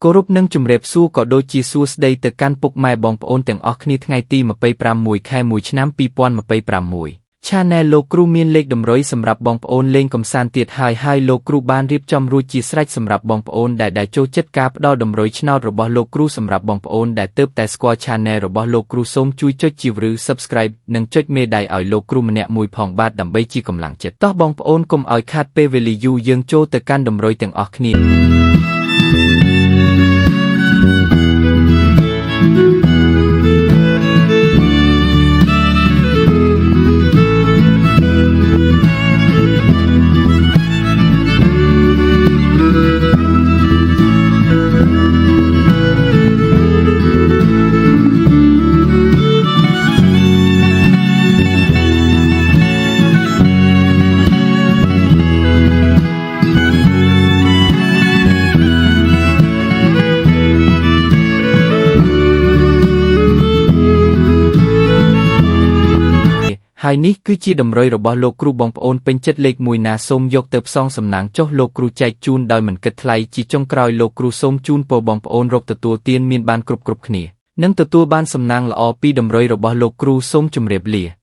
គោរពនឹងជម្រាបសួរក៏ដូចជាសួស្តីទៅកាន់ពុកម៉ែបងប្អូនទាំងអស់គ្នាថ្ងៃទី26 ខែ 1 ឆ្នាំ 2026 Channel លោកគ្រូមានលេខតម្រុយសម្រាប់បងប្អូនលេងកំសាន្តទៀតហើយលោកគ្រូបានរៀបចំរួចជាស្រេចសម្រាប់បងប្អូនដែលចូលចិត្តការផ្ដល់តម្រុយឆ្នោតរបស់លោកគ្រូសម្រាប់បងប្អូនដែលទើបតែស្គាល់ Channel របស់លោកគ្រូសូមជួយចុចជាវឬ Subscribe និងចុចមេដៃឲ្យលោកគ្រូម្នាក់មួយផងបាទដើម្បីជាកម្លាំងចិត្តតោះបងប្អូនកុំឲ្យខាតពេលវេលាយូរយើងចូលទៅកាន់តម្រុយទាំងអស់គ្នាហើយនេះគឺជាតម្រុយរបស់លោកគ្រូបងប្អូនពេញចិត្តលេខ1ណាសូមយកទៅផ្សងសំណាងចុះលោកគ្រូចែកជូនដោយមិនគិតថ្លៃជាចុងក្រោយលោកគ្រូសូមជូនពរបងប្អូនរកទទួលទានមានបានគ្រប់គ្នានិងទទួលបានសំណាងល្អពីតម្រុយរបស់លោកគ្រូសូមជម្រាបលា